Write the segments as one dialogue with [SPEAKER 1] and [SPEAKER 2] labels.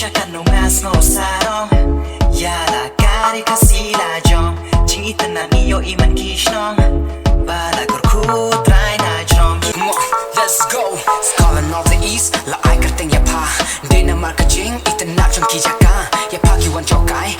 [SPEAKER 1] siya kanungas no sarong Yala kari kasila jom Jingitan na niyo iman kishnong Bala gorku try na jom
[SPEAKER 2] Let's go Skala north to east La ai kerteng ya pa Day na marka jing Ita na jom ki jaka Ya pa ki wan chokai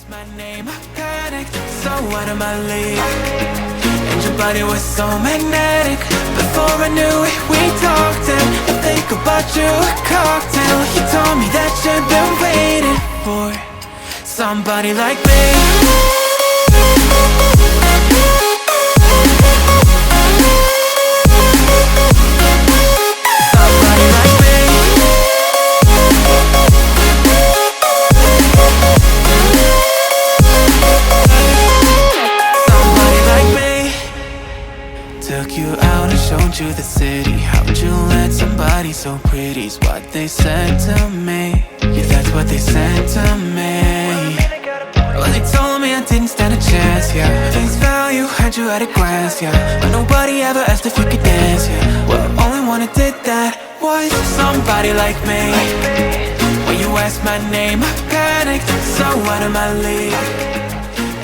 [SPEAKER 3] My name, I panicked, so out of my league. And your body was so magnetic. Before I knew it, we talked and I think about you a cocktail. You told me that you've been waiting for somebody like me. Took you out and showed you the city. How'd you let somebody so pretty's what they said to me? Yeah, that's what they said to me. Well, they told me I didn't stand a chance, yeah. Face value, had you at a glance, yeah. But nobody ever asked if you could dance, yeah. Well, only one who did that was somebody like me. When you asked my name, I panicked, so out of my league.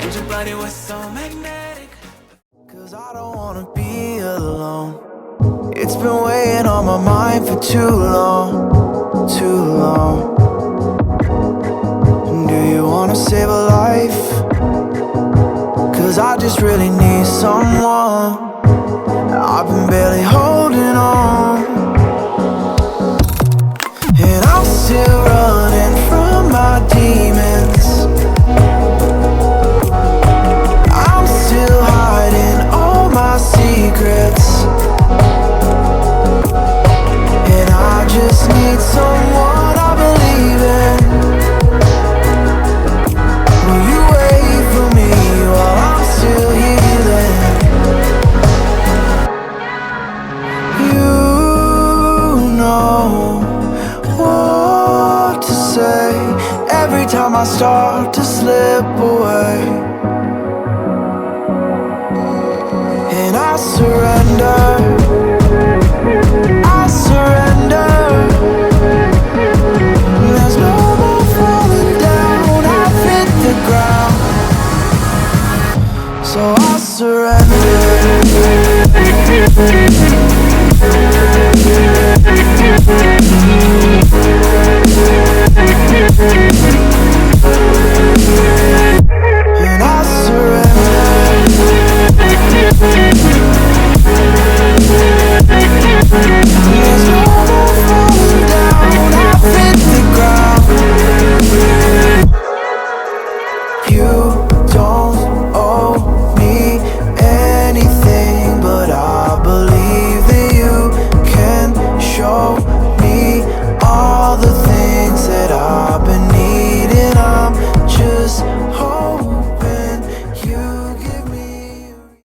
[SPEAKER 3] And your body was so magnetic.
[SPEAKER 4] Cause I don't wanna be alone. It's been weighing on my mind for too long, too long. Do you wanna save a life? Cause I just really need someone. I've been barely holding on, and I'm still running from my demons. I'm still hiding all my secrets, and I just need someone I believe in. Will you wait for me while I'm still healing? You know what to say every time I start to slip away, and I surrender.